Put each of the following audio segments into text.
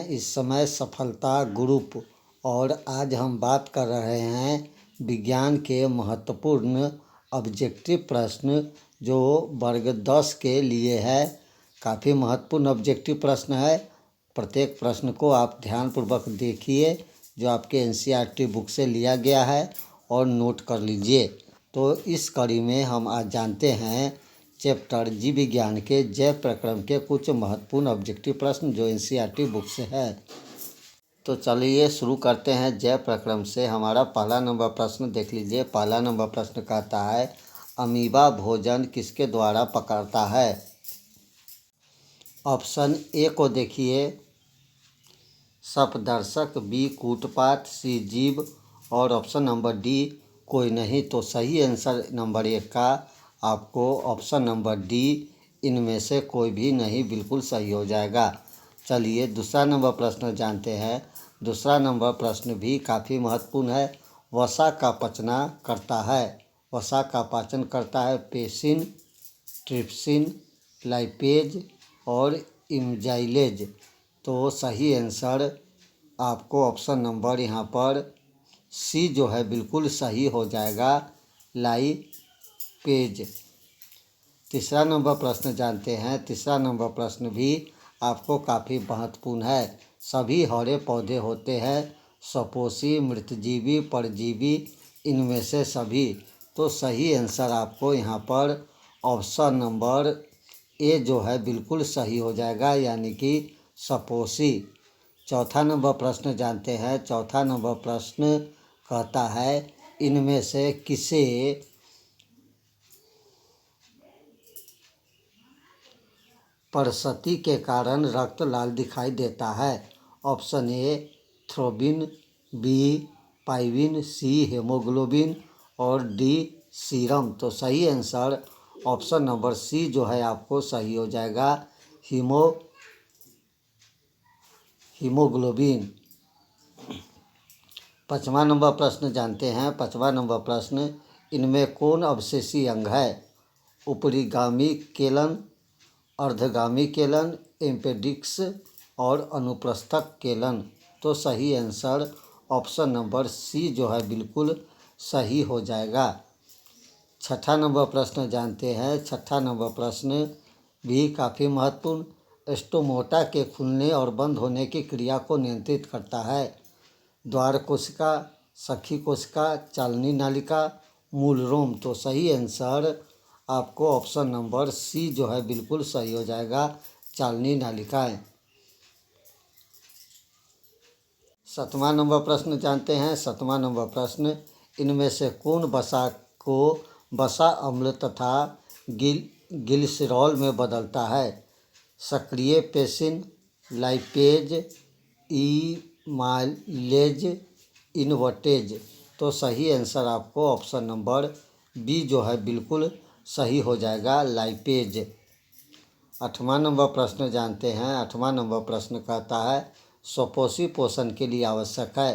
इस समय सफलता ग्रुप और आज हम बात कर रहे हैं विज्ञान के महत्वपूर्ण ऑब्जेक्टिव प्रश्न जो वर्ग 10 के लिए है। काफ़ी महत्वपूर्ण ऑब्जेक्टिव प्रश्न है। प्रत्येक प्रश्न को आप ध्यानपूर्वक देखिए जो आपके एनसीईआरटी बुक से लिया गया है और नोट कर लीजिए। तो इस कड़ी में हम आज जानते हैं चैप्टर जीव विज्ञान के जैव प्रक्रम के कुछ महत्वपूर्ण ऑब्जेक्टिव प्रश्न जो एनसीईआरटी बुक से है। तो चलिए शुरू करते हैं जैव प्रक्रम से। हमारा पहला नंबर प्रश्न देख लीजिए। पहला नंबर प्रश्न कहता है अमीबा भोजन किसके द्वारा पकड़ता है। ऑप्शन ए को देखिए सपदर्शक, बी कूटपात, सी जीव और ऑप्शन नंबर डी कोई नहीं। तो सही आंसर नंबर 1 का आपको ऑप्शन नंबर डी इनमें से कोई भी नहीं बिल्कुल सही हो जाएगा। चलिए दूसरा नंबर प्रश्न जानते हैं। दूसरा नंबर प्रश्न भी काफ़ी महत्वपूर्ण है। वसा का पचना करता है। वसा का पाचन करता है पेसिन, ट्रिप्सिन, लाइपेज और इमजाइलेज। तो सही आंसर आपको ऑप्शन नंबर यहाँ पर सी जो है बिल्कुल सही हो जाएगा, लाइपेज। तीसरा नंबर प्रश्न जानते हैं। तीसरा नंबर प्रश्न भी आपको काफ़ी महत्वपूर्ण है। सभी हरे पौधे होते हैं सपोषी, मृतजीवी, परजीवी, इनमें से सभी। तो सही आंसर आपको यहाँ पर ऑप्शन नंबर ए जो है बिल्कुल सही हो जाएगा, यानी कि सपोषी। चौथा नंबर प्रश्न जानते हैं। चौथा नंबर प्रश्न कहता है इनमें से किसे परिस्थिति के कारण रक्त लाल दिखाई देता है। Option A thrombin, B fibrin, C haemoglobin और डी सीरम। तो सही आंसर ऑप्शन नंबर सी जो है आपको सही हो जाएगा, हीमोग्लोबिन। पाँचवा नंबर प्रश्न जानते हैं। पाँचवा नंबर प्रश्न इनमें कौन अवशेषी अंग है। ऊपरीगामी केलन, अर्धगामी केलन, एम्पेडिक्स और अनुप्रस्थक केलन। तो सही आंसर ऑप्शन नंबर सी जो है बिल्कुल सही हो जाएगा। छठा नंबर प्रश्न जानते हैं। छठा नंबर प्रश्न भी काफ़ी महत्वपूर्ण। स्टोमोटा के खुलने और बंद होने की क्रिया को नियंत्रित करता है। द्वार कोशिका, सखी कोशिका, चालनी नालिका, मूल रोम। तो सही आंसर आपको ऑप्शन नंबर सी जो है बिल्कुल सही हो जाएगा, चालनी नालिकाएं। सातवां नंबर प्रश्न जानते हैं। सातवां नंबर प्रश्न इनमें से कौन वसा को वसा अम्ल तथा ग्लिसरॉल में बदलता है। सक्रिय पेसिन, लाइपेज, इमाइलेज, इनवर्टेज। तो सही आंसर आपको ऑप्शन नंबर बी जो है बिल्कुल सही हो जाएगा, लाइपेज। आठवां नंबर प्रश्न जानते हैं। आठवां नंबर प्रश्न कहता है स्वपोषी पोषण के लिए आवश्यक है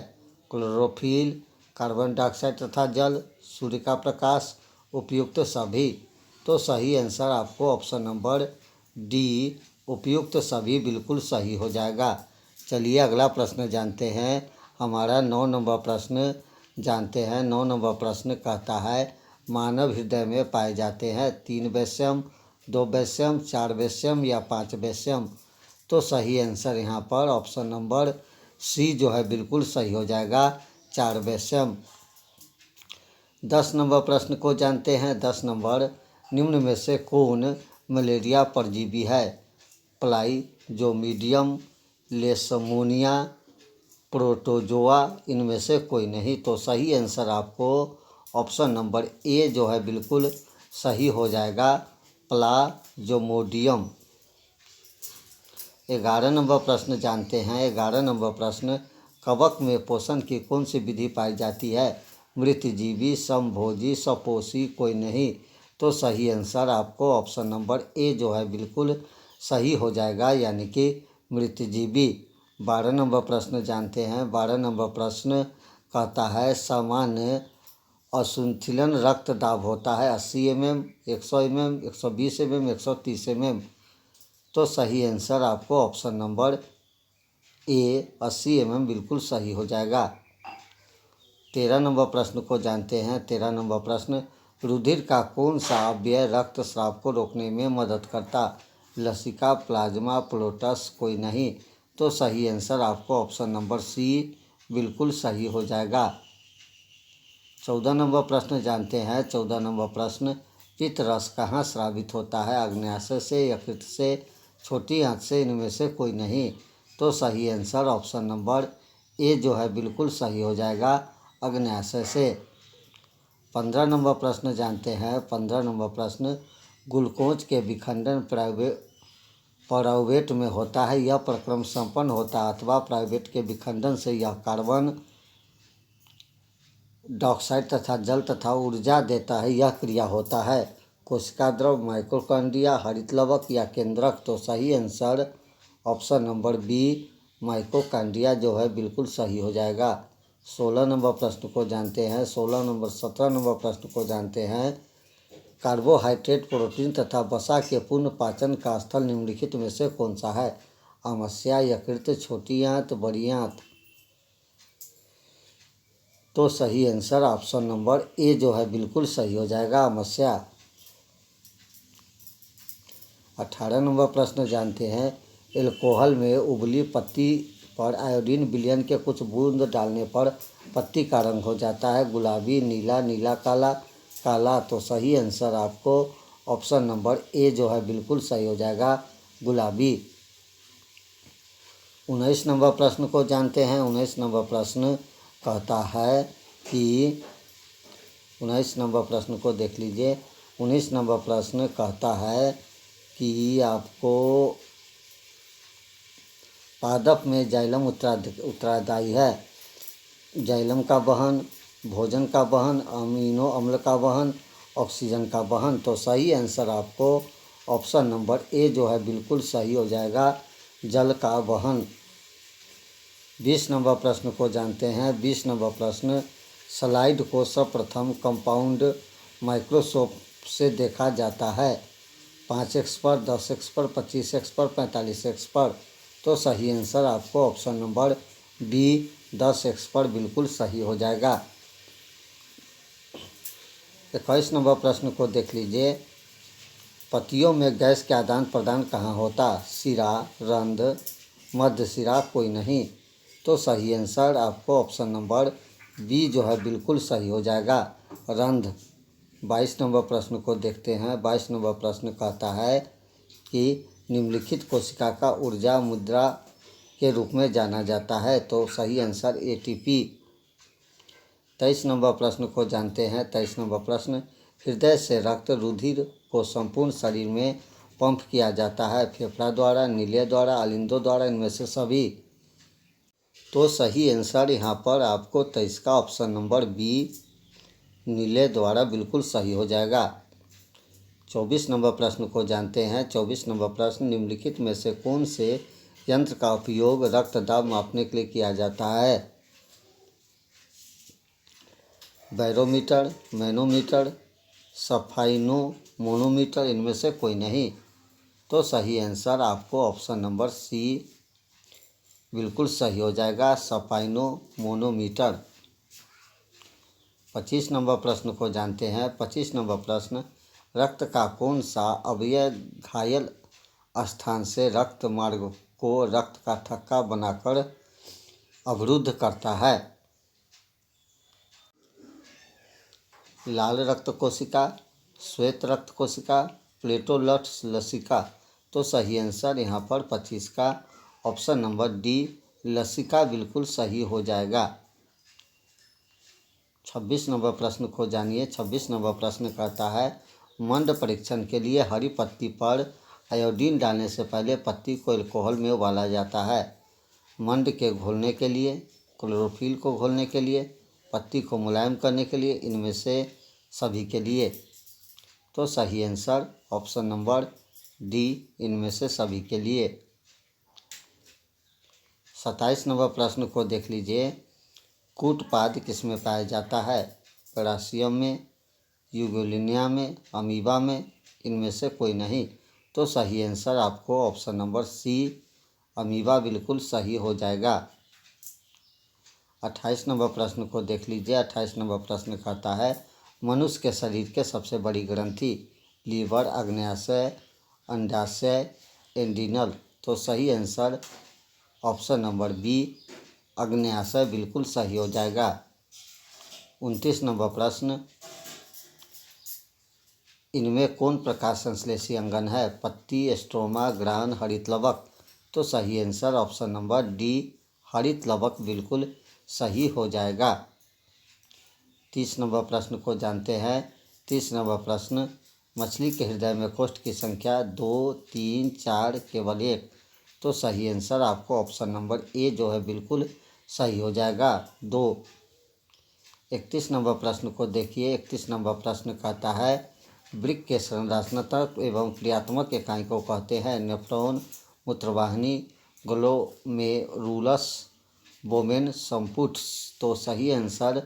क्लोरोफिल, कार्बन डाइऑक्साइड तथा जल, सूर्य का प्रकाश, उपयुक्त सभी। तो सही आंसर आपको ऑप्शन नंबर डी उपयुक्त सभी बिल्कुल सही हो जाएगा। चलिए अगला प्रश्न जानते हैं। हमारा 9 नंबर प्रश्न जानते हैं। 9 नंबर प्रश्न कहता है मानव हृदय में पाए जाते हैं 3 वैश्यम, 2 वैश्यम, 4 वैश्यम या 5 वैश्यम। तो सही आंसर यहाँ पर ऑप्शन नंबर सी जो है बिल्कुल सही हो जाएगा, 4 वैश्यम। 10 नंबर प्रश्न को जानते हैं। 10 नंबर निम्न में से कौन मलेरिया परजीवी है। प्लाइजोमीडियम, लेशमोनिया, प्रोटोजोआ, इनमें से कोई नहीं। तो सही आंसर आपको ऑप्शन नंबर ए जो है बिल्कुल सही हो जाएगा, प्लाज्मोडियम। 11 नंबर प्रश्न जानते हैं। 11 नंबर प्रश्न कवक में पोषण की कौन सी विधि पाई जाती है। मृतजीवी, समभोजी, सपोषी, कोई नहीं। तो सही आंसर आपको ऑप्शन नंबर ए जो है बिल्कुल सही हो जाएगा, यानी कि मृतजीवी। 12 नंबर प्रश्न जानते हैं। 12 नंबर प्रश्न कहता है सामान्य असंतुलन रक्त दाब होता है 80 mm, 100 mm, 120 mm, 130 mm। तो सही आंसर आपको ऑप्शन नंबर ए 80 mm बिल्कुल सही हो जाएगा। 13 नंबर प्रश्न को जानते हैं। 13 नंबर प्रश्न, रुधिर का कौन सा अवयव रक्तस्राव को रोकने में मदद करता? लसिका, प्लाज्मा, प्लेटलेट्स, कोई नहीं। तो सही आंसर आपको ऑप्शन नंबर सी बिल्कुल सही हो जाएगा। 14 नंबर प्रश्न जानते हैं। 14 नंबर प्रश्न, पित्त रस कहाँ स्रावित होता है? अग्न्याशय से, यकृत से, छोटी आंत से, इनमें से कोई नहीं। तो सही आंसर ऑप्शन नंबर ए जो है बिल्कुल सही हो जाएगा, अग्न्याशय से। 15 नंबर प्रश्न जानते हैं। 15 नंबर प्रश्न, ग्लूकोज के विखंडन पायरुवेट में होता है। यह प्रक्रम संपन्न होता है अथवा पायरुवेट के विखंडन से यह कार्बन डाइऑक्साइड तथा जल तथा ऊर्जा देता है। यह क्रिया होता है कोशिका द्रव, माइटोकॉन्ड्रिया, हरित लवक या केंद्रक। तो सही answer option number B mitochondria जो है बिल्कुल सही हो जाएगा। 16 नंबर प्रश्न को जानते हैं। 17 नंबर प्रश्न को जानते हैं। कार्बोहाइड्रेट, प्रोटीन तथा वसा के पूर्ण पाचन का स्थल निम्नलिखित में से कौन सा है? आमाशय, यकृत, छोटी आंत, बड़ी आंत। तो सही आंसर ऑप्शन नंबर ए जो है बिल्कुल सही हो जाएगा, आमाशय। 18 नंबर प्रश्न जानते हैं। एल्कोहल में उबली पत्ती पर आयोडीन विलयन के कुछ बूंद डालने पर पत्ती का रंग हो जाता है गुलाबी, नीला, नीला काला, काला। तो सही आंसर आपको ऑप्शन नंबर ए जो है बिल्कुल सही हो जाएगा, गुलाबी। 19 नंबर प्रश्न को जानते हैं। 19 नंबर प्रश्न कहता है कि 19 नंबर प्रश्न को देख लीजिए। 19 नंबर प्रश्न कहता है कि आपको पादप में जाइलम उत्तरदायी है। जाइलम का वहन, भोजन का वहन, अमीनो अम्ल का वहन, ऑक्सीजन का वहन। तो सही आंसर आपको ऑप्शन नंबर ए जो है बिल्कुल सही हो जाएगा, जल का वहन। 20 नंबर प्रश्न को जानते हैं। 20 नंबर प्रश्न, स्लाइड को सर्वप्रथम कंपाउंड माइक्रोस्कोप से देखा जाता है 5x पर, 10x पर, 25x पर, 45x पर। तो सही आंसर आपको ऑप्शन नंबर बी 10x पर बिल्कुल सही हो जाएगा। 21 नंबर प्रश्न को देख लीजिए। पत्तियों में गैस के आदान प्रदान कहाँ होता? सिरा, रंध्र, मध्य सिरा, कोई नहीं। तो सही आंसर आपको ऑप्शन नंबर बी जो है बिल्कुल सही हो जाएगा, रंध्र। 22 नंबर प्रश्न को देखते हैं। 22 नंबर प्रश्न कहता है कि निम्नलिखित कोशिका का ऊर्जा मुद्रा के रूप में जाना जाता है। तो सही आंसर एटीपी। 23 नंबर प्रश्न को जानते हैं। 23 नंबर प्रश्न, हृदय से रक्त रुधिर को संपूर्ण शरीर में पंप किया जाता है फेफड़ा द्वारा, नीले द्वारा, अलिंदों द्वारा, इनमें से सभी। तो सही आंसर यहाँ पर आपको 23 का ऑप्शन नंबर बी नीले द्वारा बिल्कुल सही हो जाएगा। 24 नंबर प्रश्न को जानते हैं। 24 नंबर प्रश्न, निम्नलिखित में से कौन से यंत्र का उपयोग रक्त दाब मापने के लिए किया जाता है? बैरोमीटर, मैनोमीटर, सफाइनोमोनोमीटर, इनमें से कोई नहीं। तो सही आंसर आपको ऑप्शन नंबर सी बिल्कुल सही हो जाएगा, सफाइनोमोनोमीटर। 25 नंबर प्रश्न को जानते हैं। 25 नंबर प्रश्न, रक्त का कौन सा अवयव घायल स्थान से रक्त मार्ग को रक्त का थक्का बनाकर अवरुद्ध करता है? लाल रक्त कोशिका, श्वेत रक्त कोशिका, प्लेटलेट्स, लसिका। तो सही आंसर यहाँ पर 25 का ऑप्शन नंबर डी लसिका बिल्कुल सही हो जाएगा। 26 नंबर प्रश्न को जानिए। 26 नंबर प्रश्न कहता है, मंड परीक्षण के लिए हरी पत्ती पर आयोडीन डालने से पहले पत्ती को अल्कोहल में उबाला जाता है। मंड के घोलने के लिए, क्लोरोफिल को घोलने के लिए, पत्ती को मुलायम करने के लिए, इनमें से सभी के लिए। तो सही आंसर ऑप्शन नंबर डी इनमें से सभी के लिए। 27 नंबर प्रश्न को देख लीजिए। कूटपाद किसमें पाया जाता है? पैरासियम में, यूगोलिनिया में, अमीबा में, इनमें से कोई नहीं। तो सही आंसर आपको ऑप्शन नंबर सी अमीबा बिल्कुल सही हो जाएगा। 28 नंबर प्रश्न को देख लीजिए। 28 नंबर प्रश्न कहता है मनुष्य के शरीर के सबसे बड़ी ग्रंथि लीवर, अग्न्याशय, अंडाशय, एड्रिनल। तो सही आंसर ऑप्शन नंबर बी अग्न्याशय बिल्कुल सही हो जाएगा। 29 नंबर प्रश्न इनमें कौन प्रकाश संश्लेषी अंगन है? पत्ती, स्ट्रोमा, ग्रान, हरितलवक। तो सही आंसर ऑप्शन नंबर डी हरितलवक बिल्कुल सही हो जाएगा। 30 नंबर प्रश्न को जानते हैं। 30 नंबर प्रश्न मछली के हृदय में कोष्ठ की संख्या 2, 3, 4 केवल 1। तो सही आंसर आपको ऑप्शन नंबर ए जो है बिल्कुल सही हो जाएगा 2। 31 नंबर प्रश्न को देखिए। 31 नंबर प्रश्न कहता है वृक्क के संरचनात्मक एवं क्रियात्मक इकाई को कहते हैं नेफ्रॉन, मूत्रवाहिनी, ग्लोमेरुलस, वोमेन, संपुट्स। तो सही आंसर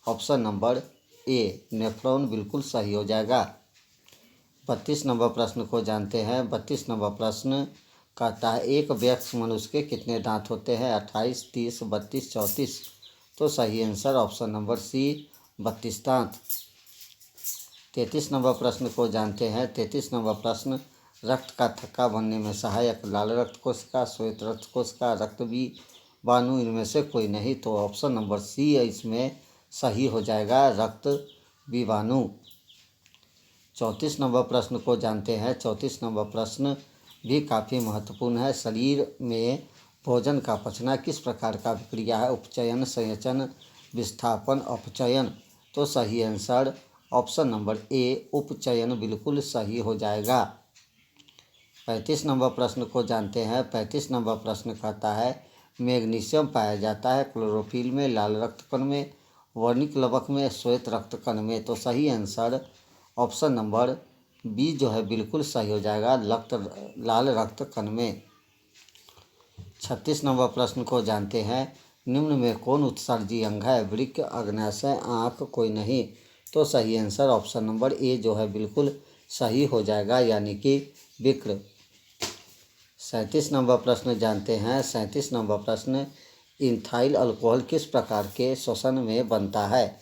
ऑप्शन नंबर ए नेफ्रॉन बिल्कुल सही हो जाएगा। 32 नंबर प्रश्न को जानते हैं। 32 नंबर प्रश्न कहता है एक वयस्क मनुष्य के कितने दांत होते हैं? 28, 30, 32, 34। तो सही आंसर ऑप्शन नंबर सी 32 दांत। 33 नंबर प्रश्न को जानते हैं। 33 नंबर प्रश्न रक्त का थक्का बनने में सहायक लाल रक्त कोशिका, श्वेत रक्त कोशिका, रक्त विवाणु इनमें से कोई नहीं। तो ऑप्शन नंबर सी इसमें सही हो जाएगा रक्त विवाणु। 34 नंबर प्रश्न को जानते हैं। 34 नंबर प्रश्न भी काफ़ी महत्वपूर्ण है। शरीर में भोजन का पचना किस प्रकार का प्रक्रिया है? उपचयन, संचयन, विस्थापन, अपचयन। तो सही आंसर ऑप्शन नंबर ए उपचयन बिल्कुल सही हो जाएगा। 35 नंबर प्रश्न को जानते हैं। 35 नंबर प्रश्न कहता है मैग्नीशियम पाया जाता है क्लोरोफिल में, लाल रक्त कण में, वर्णिक लवक में, श्वेत रक्त कण में। तो सही आंसर ऑप्शन नंबर बी जो है बिल्कुल सही हो जाएगा लाल रक्त कण में। 36 नंबर प्रश्न को जानते हैं निम्न में कौन उत्सर्जी अंग है? वृक्क, अग्न्याशय, आँख, कोई नहीं। तो सही आंसर ऑप्शन नंबर ए जो है बिल्कुल सही हो जाएगा यानी कि विक्र। 37 नंबर प्रश्न जानते हैं। 37 नंबर प्रश्न इथाइल अल्कोहल किस प्रकार के श्वसन में बनता है?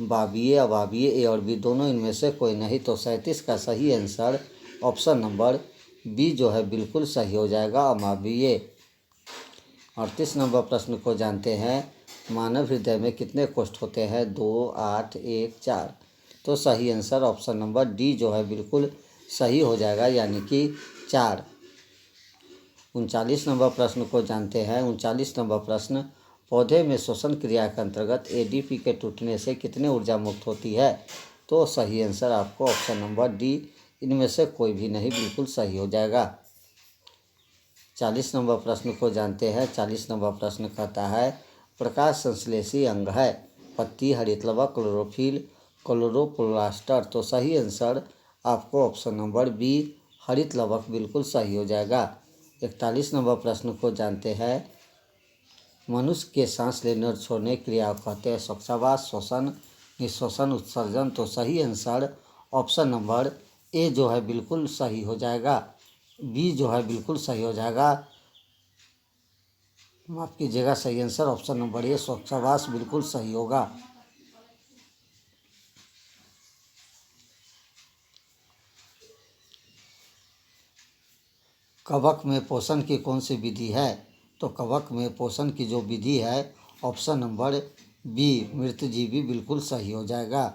वायवीय, अवायवीय, ए और बी दोनों इनमें से कोई नहीं। तो 37 का सही आंसर ऑप्शन नंबर बी जो है बिल्कुल सही हो जाएगा अवायवीय। 38 नंबर प्रश्न को जानते हैं मानव हृदय में कितने कोष्ठ होते हैं? 2, 8, 1, 4। तो सही आंसर ऑप्शन नंबर डी जो है बिल्कुल सही हो जाएगा यानी कि 4। 39 नंबर प्रश्न को जानते हैं। 39 नंबर प्रश्न पौधे में श्वसन क्रिया के अंतर्गत एडीपी के टूटने से कितनी ऊर्जा मुक्त होती है? तो सही आंसर आपको ऑप्शन नंबर डी इनमें से कोई भी नहीं बिल्कुल सही हो जाएगा। 40 नंबर प्रश्न को जानते हैं। 40 नंबर प्रश्न कहता है प्रकाश संश्लेषी अंग है पत्ती, हरितलवक, क्लोरोफिल, क्लोरोप्लास्टर। तो सही आंसर आपको ऑप्शन नंबर बी हरितलवक बिल्कुल सही हो जाएगा। 41 नंबर प्रश्न को जानते हैं मनुष्य के सांस लेने और छोड़ने की क्रिया को कहते हैं श्वासोच्छ्वास, श्वसन, निश्वसन, उत्सर्जन। तो सही आंसर ऑप्शन नंबर ए जो है बिल्कुल सही हो जाएगा। बी जो है बिल्कुल सही हो जाएगा, माफ़ कीजिएगा, सही आंसर ऑप्शन नंबर ए श्वासोच्छ्वास बिल्कुल सही होगा। कवक में पोषण की कौन सी विधि है? तो कवक में पोषण की जो विधि है ऑप्शन नंबर बी मृतजीवी बिल्कुल सही हो जाएगा।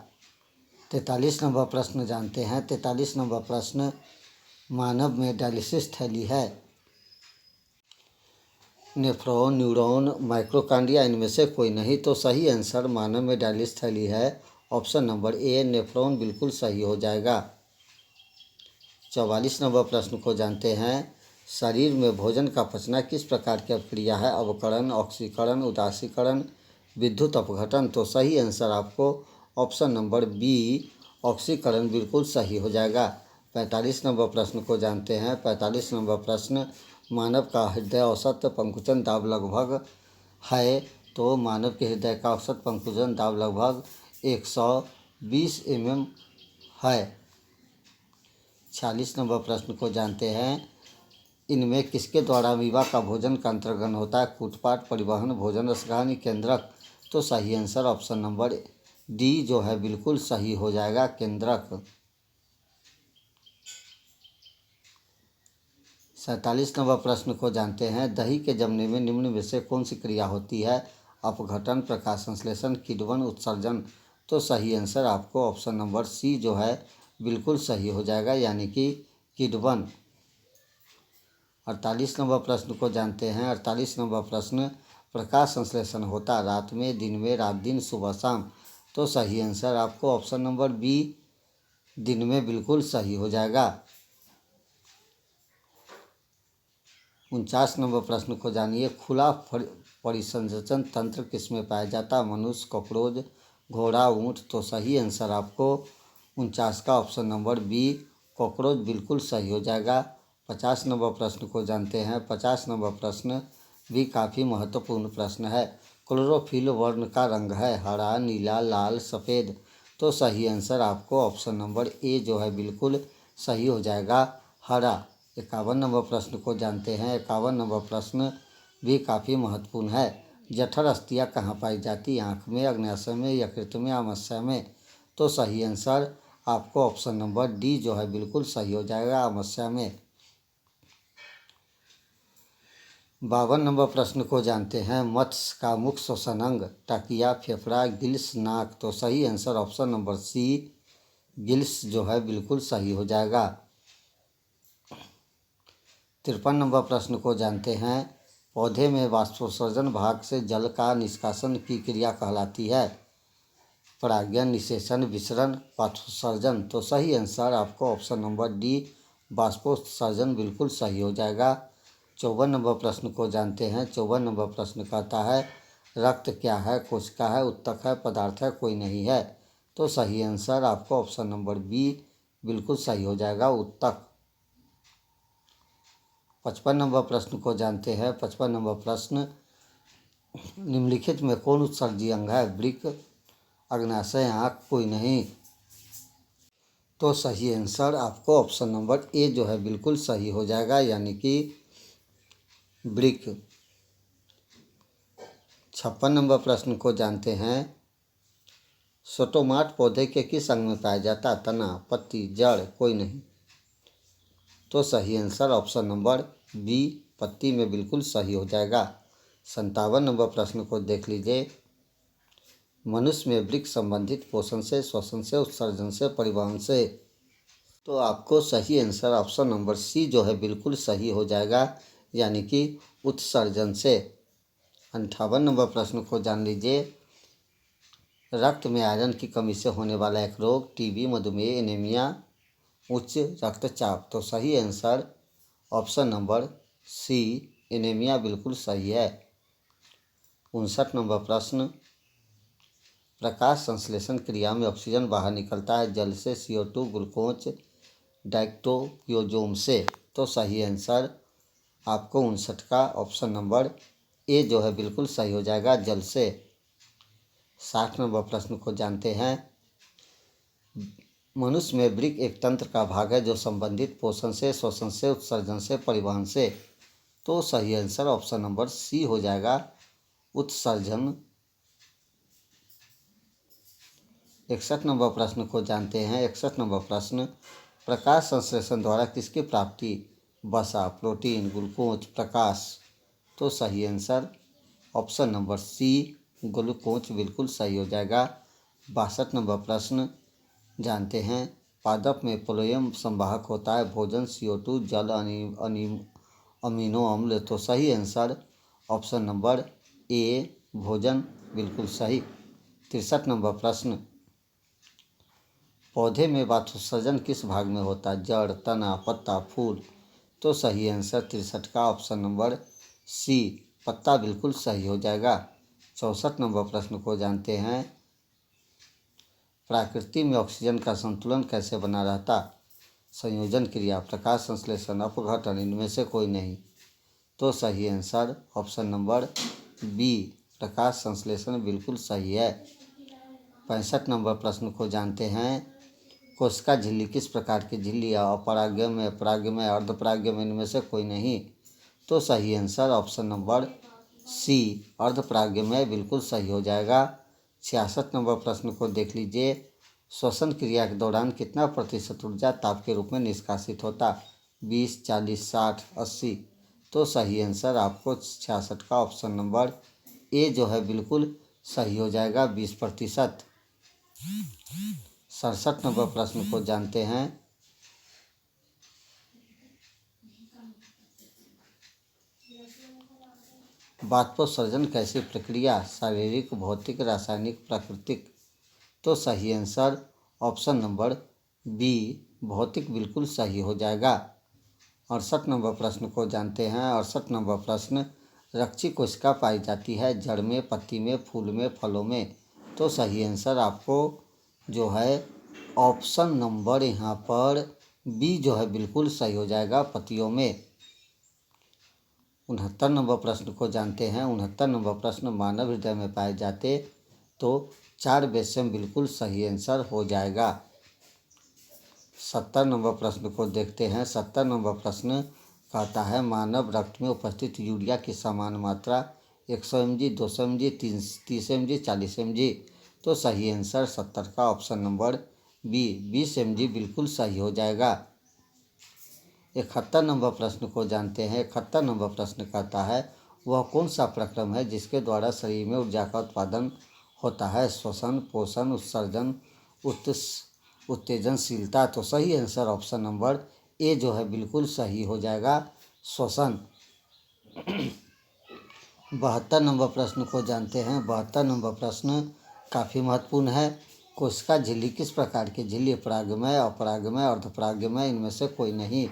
43 नंबर प्रश्न जानते हैं। 43 नंबर प्रश्न मानव में डायलिसिस थैली है नेफ्रॉन, न्यूरॉन, माइक्रोकांडिया इनमें से कोई नहीं। तो सही आंसर मानव में डायलिसिस थैली है ऑप्शन नंबर ए नेफ्रॉन बिल्कुल सही हो जाएगा। 44 नंबर प्रश्न को जानते हैं शरीर में भोजन का पचना किस प्रकार की प्रक्रिया है? अवकरण, ऑक्सीकरण, उदासीकरण, विद्युत अपघटन। तो सही आंसर आपको ऑप्शन नंबर बी ऑक्सीकरण बिल्कुल सही हो जाएगा। 45 नंबर प्रश्न को जानते हैं। 45 नंबर प्रश्न मानव का हृदय औसत पंकुचन दाब लगभग है? तो मानव के हृदय का औसत पंकुचन दाब लगभग 120 mm है। 46 नंबर प्रश्न को जानते हैं इनमें किसके द्वारा अमीबा का भोजन का अंतर्गत होता है? कूटपाट, परिवहन, भोजन रसग्रहणी, केंद्रक। तो सही आंसर ऑप्शन नंबर डी जो है बिल्कुल सही हो जाएगा, केंद्रक। 47 नंबर प्रश्न को जानते हैं। दही के जमने में निम्न में से कौन सी क्रिया होती है? अपघटन, प्रकाश संश्लेषण, किण्वन, उत्सर्जन। तो सही आंसर आपको ऑप्शन नंबर सी जो है बिल्कुल सही हो जाएगा, यानी कि किण्वन। 48 नंबर प्रश्न को जानते हैं। 48 नंबर प्रश्न, प्रकाश संश्लेषण होता रात में, दिन में, रात दिन, सुबह शाम। तो सही आंसर आपको ऑप्शन नंबर बी दिन में बिल्कुल सही हो जाएगा। 49 नंबर प्रश्न को जानिए। खुला परिसंचरण तंत्र किसमें पाया जाता है? मनुष्य, कॉकरोच, घोड़ा, ऊंट। तो सही आंसर आपको 49 का ऑप्शन नंबर बी कॉकरोच बिल्कुल सही हो जाएगा। 50 नंबर प्रश्न को जानते हैं। 50 नंबर प्रश्न भी काफ़ी महत्वपूर्ण प्रश्न है। क्लोरोफिल वर्ण का रंग है हरा, नीला, लाल, सफ़ेद। तो सही आंसर आपको ऑप्शन नंबर ए जो है बिल्कुल सही हो जाएगा, हरा। 51 नंबर प्रश्न को जानते हैं। 51 नंबर प्रश्न भी काफ़ी महत्वपूर्ण है। जठर अस्थियाँ कहाँ पाई जाती हैं? आँख में, अग्न्याशय में, यकृत में, आमाशय में। तो सही आंसर आपको ऑप्शन नंबर डी जो है बिल्कुल सही हो जाएगा, आमाशय में। 52 नंबर प्रश्न को जानते हैं। मत्स्य का मुख्य श्वसन अंग टकिया, फेफड़ा, गिल्स, नाक। तो सही answer option number C gills जो है बिल्कुल सही हो जाएगा। 53 नंबर प्रश्न को जानते हैं। पौधे में वाष्पोत्सर्जन भाग से जल का निष्कासन की क्रिया कहलाती है? परागण, निषेचन, विसरण, वाष्पोत्सर्जन। तो सही आंसर आपको ऑप्शन नंबर डी वाष्पोत्सर्जन बिल्कुल सही हो जाएगा। 54 नंबर प्रश्न को जानते हैं। 54 नंबर प्रश्न कहता है रक्त क्या है? कोशिका है, उत्तक है, पदार्थ है, कोई नहीं है। तो सही आंसर आपको ऑप्शन नंबर बी बिल्कुल सही हो जाएगा, उत्तक। 55 नंबर प्रश्न को जानते हैं। 55 नंबर प्रश्न, निम्नलिखित में कौन उत्सर्जी अंग है? वृक्क, अग्न्याशय, आँख, कोई नहीं। तो सही आंसर आपको ऑप्शन नंबर ए जो है बिल्कुल सही हो जाएगा, यानी कि वृक्क। 56 नंबर प्रश्न को जानते हैं। स्टोमाट पौधे के किस अंग में पाया जाता है? तना, पत्ती, जड़, कोई नहीं। तो सही आंसर ऑप्शन नंबर बी पत्ती में बिल्कुल सही हो जाएगा। 57 नंबर प्रश्न को देख लीजिए। मनुष्य में वृक्क संबंधित पोषण से, श्वसन से, उत्सर्जन से, परिवहन से। तो आपको सही आंसर ऑप्शन नंबर सी जो है बिल्कुल सही हो जाएगा, यानी कि उत्सर्जन से। 58 नंबर प्रश्न को जान लीजिए। रक्त में आयरन की कमी से होने वाला एक रोग टीबी, मधुमेह, एनीमिया, उच्च रक्तचाप। तो सही answer option number C anaemia बिल्कुल सही है। 59 नंबर प्रश्न, प्रकाश संश्लेषण क्रिया में ऑक्सीजन बाहर निकलता है जल से, CO2, ग्लूकोज, डाइक्टोयोजोम से। तो सही आंसर आपको 59 का ऑप्शन नंबर ए जो है बिल्कुल सही हो जाएगा, जल से। 60 नंबर प्रश्न को जानते हैं। मनुष्य में वृक्क एक तंत्र का भाग है जो संबंधित पोषण से, श्वसन से, उत्सर्जन से, परिवहन से। तो सही आंसर ऑप्शन नंबर सी हो जाएगा, उत्सर्जन। 61 नंबर प्रश्न को जानते हैं। 61 नंबर प्रश्न, प्रकाश संश्लेषण द्वारा किसकी प्राप्ति? वसा, प्रोटीन, ग्लूकोज, प्रकाश। तो सही answer option number C glucose बिल्कुल सही हो जाएगा। 62 नंबर प्रश्न जानते हैं। पादप में फ्लोएम संवाहक होता है भोजन, CO2, जल, अमीनो अम्ल। तो सही आंसर ऑप्शन नंबर ए भोजन बिल्कुल सही। 63 नंबर प्रश्न, पौधे में वाष्पोत्सर्जन किस भाग में होता है? जड़, तना, पत्ता, फूल। तो सही आंसर 63 का ऑप्शन नंबर सी पत्ता बिल्कुल सही हो जाएगा। 64 नंबर प्रश्न को जानते हैं। प्रकृति में ऑक्सीजन का संतुलन कैसे बना रहता? संयोजन क्रिया, प्रकाश संश्लेषण, अपघटन, इनमें से कोई नहीं। तो सही आंसर ऑप्शन नंबर बी प्रकाश संश्लेषण बिल्कुल सही है। 65 नंबर प्रश्न को जानते हैं। कोशिका झिल्ली किस प्रकार की झिल्ली है? अपराग्यमय, परागमय, अर्धपरागमय, इनमें से कोई नहीं। तो सही आंसर ऑप्शन नंबर सी, अर्धपरागमय बिल्कुल सही हो जाएगा। 66 नंबर प्रश्न को देख लीजिए। श्वसन क्रिया के दौरान कितना प्रतिशत ऊर्जा ताप के रूप में निष्कासित होता? 20, 40, 60, 80। तो सही आंसर आपको 66 का ऑप्शन नंबर ए जो है बिल्कुल सही हो जाएगा, 20%। 67 नंबर प्रश्न को जानते हैं। बाष्पोत्सर्जन कैसी प्रक्रिया? शारीरिक, भौतिक, रासायनिक, प्राकृतिक? तो सही आंसर ऑप्शन नंबर बी, भौतिक बिल्कुल सही हो जाएगा। 68 नंबर प्रश्न को जानते हैं। 68 नंबर प्रश्न, रक्षी कोशिका पाई जाती है जड़ में, पत्ती में, फूल में, फलों में? तो सही आंसर आपको जो है ऑप्शन नंबर यहाँ पर बी जो है बिल्कुल सही हो जाएगा, पत्तियों में। 69 नंबर प्रश्न को जानते हैं। 69 नंबर प्रश्न, मानव हृदय में पाए जाते? तो 4 वैश्यम बिल्कुल सही आंसर हो जाएगा। 70 नंबर प्रश्न को देखते हैं। 70 नंबर प्रश्न कहता है मानव रक्त में उपस्थित यूरिया की समान मात्रा 100 mg, 200 mg, 30 mg, 40 mg? तो सही आंसर 70 का ऑप्शन नंबर बी, 20 mg बिल्कुल सही हो जाएगा। 71 नंबर प्रश्न को जानते हैं। 71 नंबर प्रश्न कहता है वह कौन सा प्रक्रम है जिसके द्वारा शरीर में ऊर्जा का उत्पादन होता है? श्वसन, पोषण, उत्सर्जन, उत्तेजनशीलता? तो सही आंसर ऑप्शन नंबर ए जो है बिल्कुल सही हो जाएगा, श्वसन। 72 नंबर प्रश्न को जानते हैं। 72 नंबर प्रश्न काफ़ी महत्वपूर्ण है। कोशिका झिल्ली किस प्रकार की झिल्ली? परागमय, अपरागमय, अर्धपरागमय, इनमें से कोई नहीं।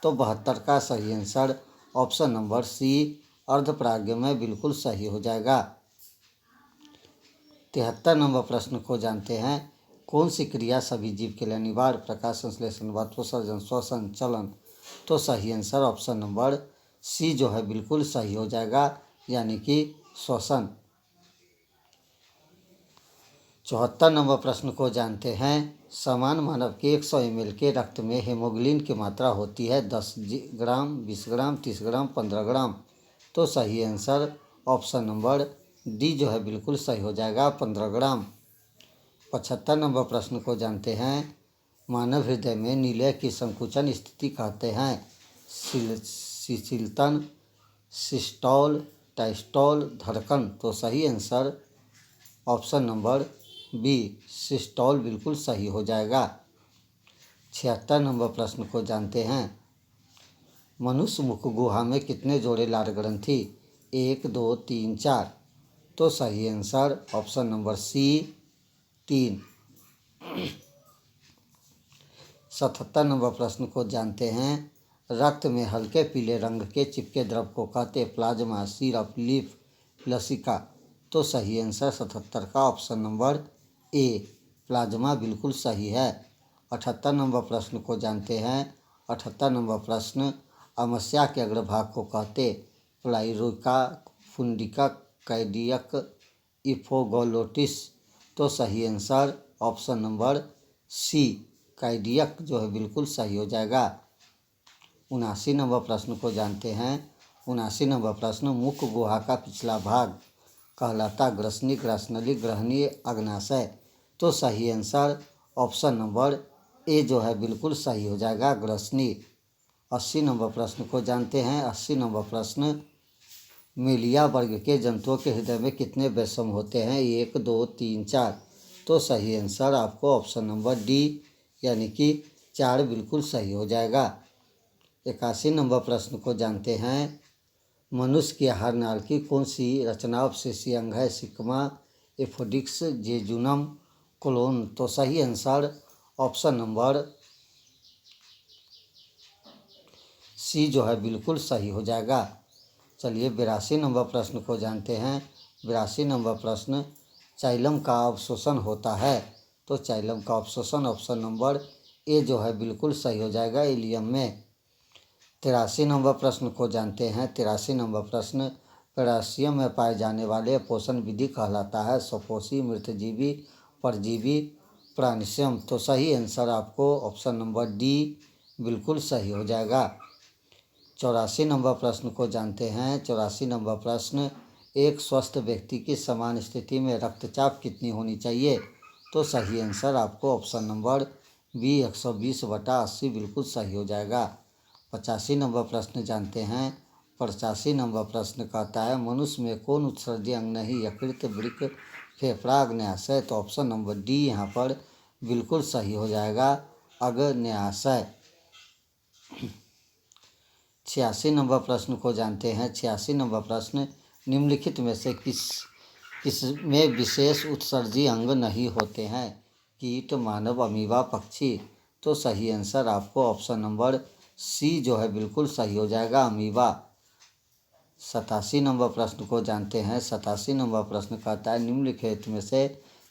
तो 72 का सही आंसर ऑप्शन नंबर सी, अर्धपरागमय बिल्कुल सही हो जाएगा। 73 नंबर प्रश्न को जानते हैं। कौन सी क्रिया सभी जीव के लिए अनिवार्य? प्रकाश संश्लेषण, वाष्पोत्सर्जन, श्वसन, चलन? तो सही आंसर ऑप्शन नंबर सी जो है बिल्कुल सही हो जाएगा, यानी कि श्वसन। 74 नंबर प्रश्न को जानते हैं। समान मानव के 100 ml के रक्त में हेमोग्लोबिन की मात्रा होती है 10 ग्राम, 20 ग्राम, 30 ग्राम, 15 ग्राम? तो सही आंसर ऑप्शन नंबर डी जो है बिल्कुल सही हो जाएगा, 15 ग्राम। 75 नंबर प्रश्न को जानते हैं। मानव हृदय में निलय की संकुचन स्थिति कहते हैं? शिथिलतन, सिस्टोल, डायस्टोल, धड़कन? तो सही answer option number B, systole बिल्कुल सही हो जाएगा। 76 नंबर प्रश्न को जानते हैं। मनुष्य मुख गुहा में कितने जोड़े लार ग्रंथि? 1, 2, 3, 4? तो सही answer option number C, 3। 77 number प्रश्न को जानते हैं। रक्त में हल्के पीले रंग के चिपके द्रव को कहते? प्लाज्मा, सिरप, लीफ, लसिका? तो सही आंसर 77 का ऑप्शन नंबर ए, प्लाज्मा बिल्कुल सही है। 78 नंबर प्रश्न को जानते हैं। 78 नंबर प्रश्न, अमस्या के अग्रभाग को कहते? प्लाइरोका, फुंडिका, कैडियक, इफोगलोटिस? तो सही आंसर ऑप्शन नंबर सी, कैडियक जो है बिल्कुल सही हो जाएगा। 79 नंबर प्रश्न को जानते हैं। 79 नंबर प्रश्न, मुख गुहा का पिछला भाग कहलाता? ग्रसनी, ग्रासनली, ग्रहणी, अग्नाशय? तो सही आंसर ऑप्शन नंबर ए जो है बिल्कुल सही हो जाएगा, ग्रसनी। 80 नंबर प्रश्न को जानते हैं। 80 नंबर प्रश्न, मेलिया वर्ग के जंतुओं के हृदय में कितने वैषम होते हैं? 1, 2, 3, 4? तो सही आंसर आपको ऑप्शन नंबर डी यानी कि 4 बिल्कुल सही हो जाएगा। 81 नंबर प्रश्न को जानते हैं। मनुष्य की आहार नाल की कौन सी रचना अवशेषीय अंग है? Sigma, एफोडिक्स, jejunum, colon? तो सही आंसर ऑप्शन नंबर सी जो है बिल्कुल सही हो जाएगा। चलिए 82 नंबर प्रश्न को जानते हैं। 82 नंबर प्रश्न, जाइलम का अवशोषण होता है? तो जाइलम का अवशोषण ऑप्शन नंबर ए जो है बिल्कुल सही हो जाएगा, इलियम में। 83 नंबर प्रश्न को जानते हैं। 83 नंबर प्रश्न, पेरासियम में पाए जाने वाले पोषण विधि कहलाता है? सपोषी, मृतजीवी, परजीवी, प्राणिसम। तो सही आंसर आपको ऑप्शन नंबर डी बिल्कुल सही हो जाएगा। 84 नंबर प्रश्न को जानते हैं। 84 नंबर प्रश्न, एक स्वस्थ व्यक्ति की समान स्थिति में रक्तचाप कितनी होनी चाहिए? तो सही आंसर आपको ऑप्शन नंबर बी 120/80 बिल्कुल सही हो जाएगा। 85 नंबर प्रश्न जानते हैं। 85 नंबर प्रश्न कहता है, मनुष्य में कौन उत्सर्जी अंग नहीं? यकृत, वृक्क, फेफड़ा, अग्न्याशय। तो ऑप्शन नंबर डी यहाँ पर बिल्कुल सही हो जाएगा, अग्न्याशय। 86 नंबर प्रश्न को जानते हैं। 86 नंबर प्रश्न, निम्नलिखित में से किस में विशेष उत्सर्जी अंग नहीं होते हैं? कीट, मानव, अमीबा, पक्षी। तो सही आंसर आपको ऑप्शन नंबर सी जो है बिल्कुल सही हो जाएगा, अमीबा। 87 नंबर प्रश्न को जानते हैं। 87 नंबर प्रश्न कहता है, निम्नलिखित में से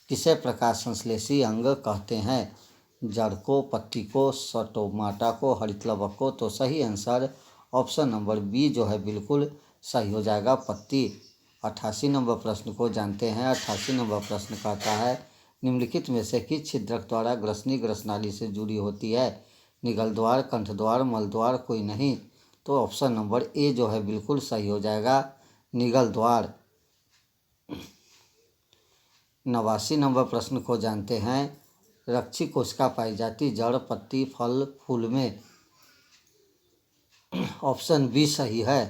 किसे प्रकाश संश्लेषी अंग कहते हैं? जड़ को, पत्ती को, स्टोमाटा को, हरितलवक को। तो सही आंसर ऑप्शन नंबर बी जो है बिल्कुल सही हो जाएगा, पत्ती। 88 नंबर प्रश्न को जानते हैं। 88 नंबर प्रश्न कहता है, निम्नलिखित में से किस छिद्रक द्वारा ग्रसनी ग्रसनाली से जुड़ी होती है? निगल द्वार, कंठ द्वार, मल द्वार, कोई नहीं। तो ऑप्शन नंबर ए जो है बिल्कुल सही हो जाएगा, निगल द्वार। 89 नंबर प्रश्न को जानते हैं। रक्षी कोशिका पाई जाती जड़, पत्ती, फल, फूल में। ऑप्शन बी सही है,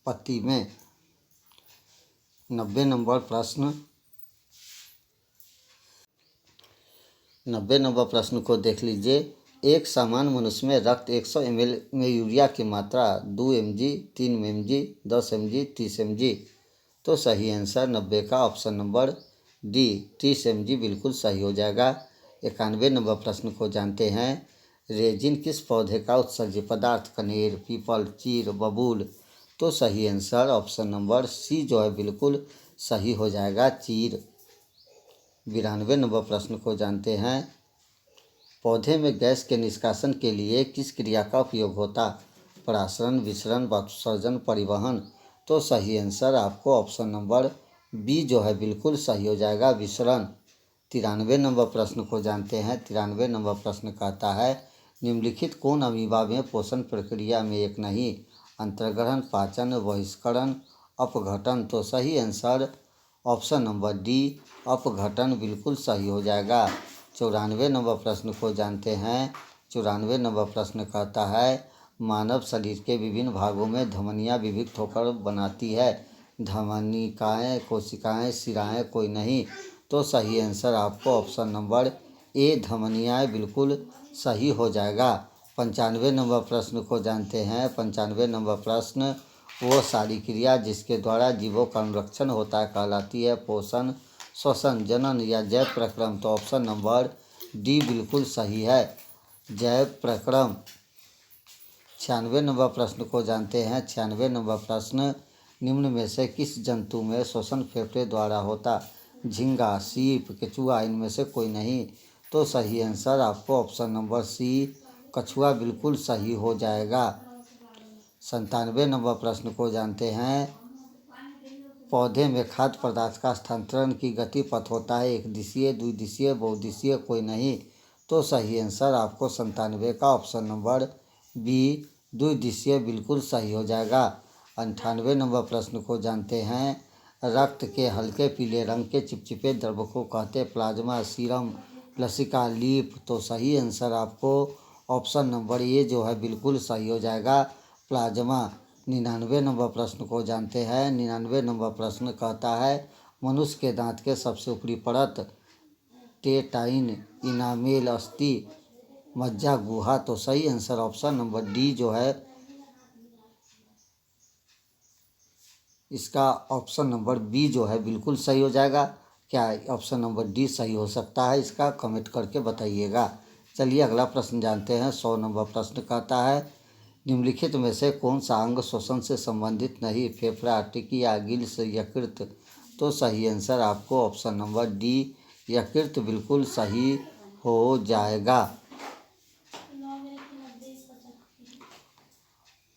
पत्ती में। 90 नंबर प्रश्न 90 नंबर प्रश्न को देख लीजिए। एक सामान्य मनुष्य में रक्त 100 ml में यूरिया की मात्रा 2 mg, 3 mg, 10 mg, 30 mg। तो सही आंसर 90 का ऑप्शन नंबर डी 30 mg बिल्कुल सही हो जाएगा। 91 नंबर प्रश्न को जानते हैं। रेजिन किस पौधे का उत्सर्जी पदार्थ? कनेर, पीपल, चीर, बबूल। तो सही आंसर ऑप्शन नंबर सी जो है बिल्कुल सही हो जाएगा, चीर। 92 नंबर प्रश्न को जानते हैं। पौधे में गैस के निष्कासन के लिए किस क्रिया का उपयोग होता? परासरण, विसरण, वाष्पोत्सर्जन, परिवहन। तो सही आंसर आपको ऑप्शन नंबर बी जो है बिल्कुल सही हो जाएगा, विसरण। 93 नंबर प्रश्न को जानते हैं। 93 नंबर प्रश्न कहता है, निम्नलिखित कौन अमीबा में पोषण प्रक्रिया में एक नहीं? अंतर्ग्रहण, पाचन, बहिष्करण, अपघटन। तो सही आंसर ऑप्शन नंबर डी अपघटन बिल्कुल सही हो जाएगा। 94 नंबर प्रश्न को जानते हैं। 94 नंबर प्रश्न कहता है, मानव शरीर के विभिन्न भागों में धमनियाँ विभक्त होकर बनाती है। धमनिकाएँ, कोशिकाएँ, शिराएँ, कोई नहीं। तो सही आंसर आपको ऑप्शन नंबर ए धमनियाँ बिल्कुल सही हो जाएगा। 95 नंबर प्रश्न को जानते हैं। 95 नंबर प्रश्न, वो सारी क्रिया जिसके द्वारा जीवों का अनुरक्षण होता है कहलाती है? पोषण, श्वसन, जनन या जैव प्रक्रम। तो ऑप्शन नंबर डी बिल्कुल सही है, जैव प्रक्रम। 96 नंबर प्रश्न को जानते हैं। 96 नंबर प्रश्न, निम्न में से किस जंतु में श्वसन फेफड़े द्वारा होता? झींगा, सीप, केचुआ, इनमें से कोई नहीं। तो सही आंसर आपको ऑप्शन नंबर सी कछुआ बिल्कुल सही हो जाएगा। 97 नंबर प्रश्न को जानते हैं। पौधे में खाद्य पदार्थ का स्थानांतरण की गति पथ होता है? एक दिशीय, द्विदिशीय, बहुदिशीय, कोई नहीं। तो सही आंसर आपको 97 का ऑप्शन नंबर बी द्विदिशीय बिल्कुल सही हो जाएगा। 98 नंबर प्रश्न को जानते हैं। रक्त के हल्के पीले रंग के चिपचिपे द्रव को कहते प्लाज्मा, सीरम, लसिका, लीफ। तो सही आंसर आपको ऑप्शन नंबर ए जो है बिल्कुल सही हो जाएगा, प्लाज्मा। 99 नंबर प्रश्न को जानते हैं। 99 नंबर प्रश्न कहता है, मनुष्य के दांत के सबसे ऊपरी परत टेटाइन, इनामेल, अस्थि, मज्जा, गुहा। तो सही आंसर ऑप्शन नंबर डी जो है इसका ऑप्शन नंबर बी जो है बिल्कुल सही हो जाएगा। क्या ऑप्शन नंबर डी सही हो सकता है? इसका कमेंट करके बताइएगा। चलिए अगला प्रश्न जानते हैं। 100 नंबर प्रश्न कहता है, निम्नलिखित में से कौन सा अंग श्वसन से संबंधित नहीं? फेफड़ा, टिकिया, गिल्स, यकृत। तो सही आंसर आपको ऑप्शन नंबर डी यकृत बिल्कुल सही हो जाएगा।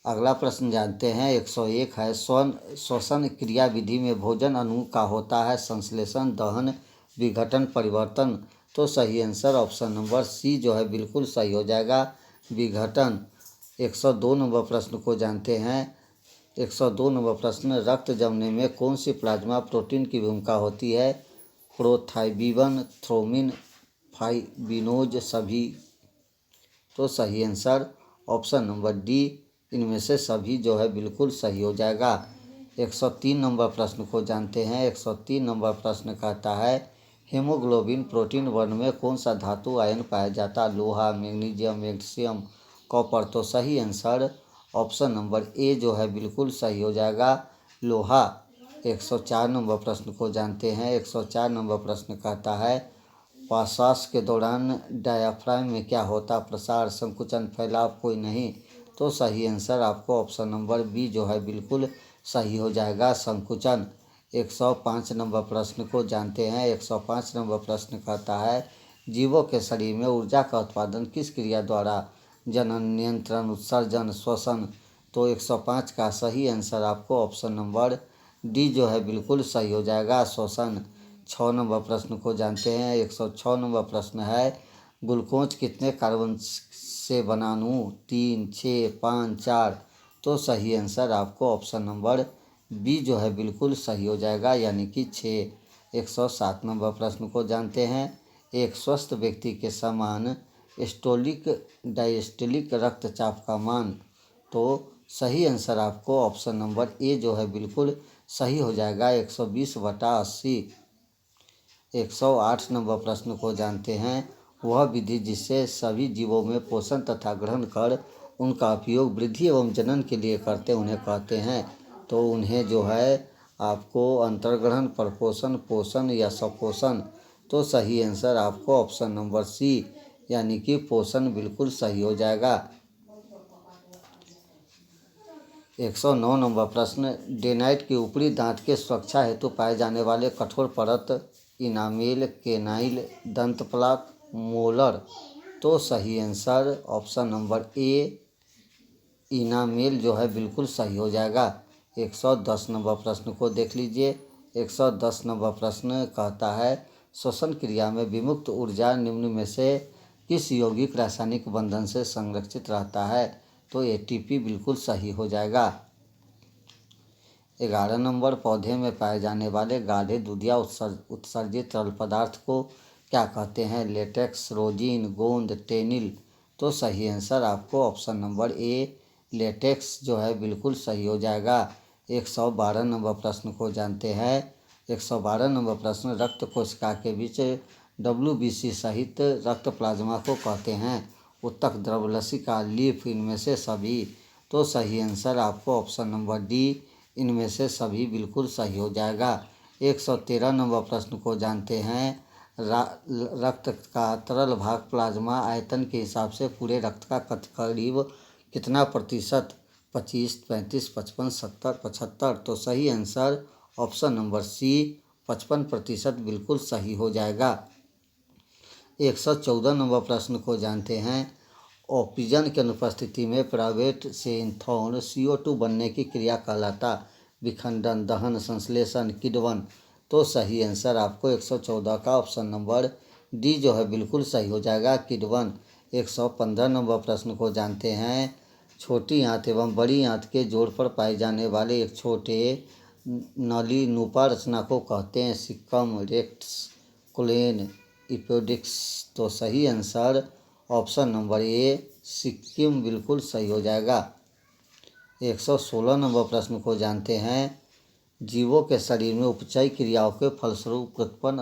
अगला प्रश्न जानते हैं। 101 है, श्वसन क्रिया विधि में भोजन अणु का होता है? संश्लेषण, दहन, विघटन परिवर्तन। तो सही आंसर ऑप्शन नंबर सी जो है बिल्कुल सही हो जाएगा, विघटन। 102 नंबर प्रश्न को जानते हैं। 102 नंबर प्रश्न, रक्त जमने में कौन सी प्लाज्मा प्रोटीन की भूमिका होती है? प्रोथाइबिन, थ्रोमिन, फाइबिनोज, सभी। तो सही आंसर ऑप्शन नंबर डी, इनमें से सभी जो है बिल्कुल सही हो जाएगा। 103 नंबर प्रश्न को जानते हैं। 103 नंबर प्रश्न कहता है, हीमोग्लोबिन प्रोटीन वर्ण में कौन सा धातु आयन पाया जाता है? लोहा, मैग्नीशियम, मैग्नीशियम, कॉपर। तो सही आंसर ऑप्शन नंबर ए जो है बिल्कुल सही हो जाएगा, लोहा। 104 नंबर प्रश्न को जानते हैं। 104 नंबर प्रश्न कहता है, श्वास के दौरान डायाफ्राम में क्या होता? प्रसार, संकुचन, फैलाव, कोई नहीं। तो सही आंसर आपको ऑप्शन नंबर बी जो है बिल्कुल सही हो जाएगा, संकुचन। 105 नंबर प्रश्न को जानते हैं। 105 नंबर प्रश्न कहता है, जीवों के शरीर में ऊर्जा का उत्पादन किस क्रिया द्वारा? जनन, नियंत्रण, उत्सर्जन, श्वसन। तो 105 का सही आंसर आपको ऑप्शन नंबर डी जो है बिल्कुल सही हो जाएगा, श्वसन। 6 नंबर प्रश्न को जानते हैं। 106 नंबर प्रश्न है, ग्लूकोज कितने कार्बन से बना हूँ? 3, 6, 5, 4। तो सही आंसर आपको ऑप्शन नंबर बी जो है बिल्कुल सही हो जाएगा, यानी कि 6। 107 नंबर प्रश्न को जानते हैं। एक स्वस्थ व्यक्ति के समान स्टोलिक डायस्टोलिक रक्तचाप का मान। तो सही आंसर आपको ऑप्शन नंबर ए जो है बिल्कुल सही हो जाएगा, 120/80। 108 नंबर प्रश्न को जानते हैं। वह विधि जिससे सभी जीवों में पोषण तथा ग्रहण कर उनका उपयोग वृद्धि एवं जनन के लिए करते उन्हें कहते हैं? तो उन्हें जो है आपको अंतर्ग्रहण, परपोषण, पोषण या सपोषण। तो सही आंसर आपको ऑप्शन नंबर सी यानी कि पोषण बिल्कुल सही हो जाएगा। 109 नंबर प्रश्न, डेनाइट के ऊपरी दांत के सुरक्षा हेतु पाए जाने वाले कठोर परत इनामेल, केनाइल, दंत प्लाक, मोलर। तो सही आंसर ऑप्शन नंबर ए इनामेल जो है बिल्कुल सही हो जाएगा। 110 नंबर प्रश्न को देख लीजिए। 110 नंबर प्रश्न कहता है, श्वसन क्रिया में विमुक्त ऊर्जा निम्न में से किस यौगिक रासायनिक बंधन से संरक्षित रहता है? तो एटीपी बिल्कुल सही हो जाएगा। 11 नंबर, पौधे में पाए जाने वाले गाढ़े दूधिया उत्सर्जित तरल पदार्थ को क्या कहते हैं? लेटेक्स, रोजिन, गोंद, टेनिल। तो सही आंसर आपको ऑप्शन नंबर ए लेटेक्स जो है बिल्कुल सही हो जाएगा। 112 नंबर प्रश्न को जानते हैं। 112 नंबर प्रश्न, रक्त कोशिका के बीच WBC सहित रक्त प्लाज्मा को कहते हैं? उत्तक, द्रव, लसिका, लीफ, इनमें से सभी। तो सही आंसर आपको ऑप्शन नंबर डी इनमें से सभी बिल्कुल सही हो जाएगा। 113 नंबर प्रश्न को जानते हैं। रक्त का तरल भाग प्लाज्मा आयतन के हिसाब से पूरे रक्त का करीब कितना प्रतिशत? 25, 35, 55, 70, 75। तो सही आंसर ऑप्शन नंबर सी 55% बिल्कुल सही हो जाएगा। 114 नंबर प्रश्न को जानते हैं। ऑक्सीजन की अनुपस्थिति में प्राइवेट से इंथॉन CO2 बनने की क्रिया कहलाता? विखंडन, दहन, संश्लेषण, किण्वन। तो सही आंसर आपको 114 का ऑप्शन नंबर डी जो है बिल्कुल सही हो जाएगा, किण्वन। 115 नंबर प्रश्न को जानते हैं। छोटी आंत एवं बड़ी आंत के जोड़ पर पाए जाने वाले एक छोटे नली नुपा रचना को कहते हैं? सिक्कम, रेक्टस, कोलेन, इपोडिक्स। तो सही आंसर ऑप्शन नंबर ए सिक्किम बिल्कुल सही हो जाएगा। 116 नंबर प्रश्न को जानते हैं। जीवों के शरीर में उपचयी क्रियाओं के फलस्वरूप उत्पन्न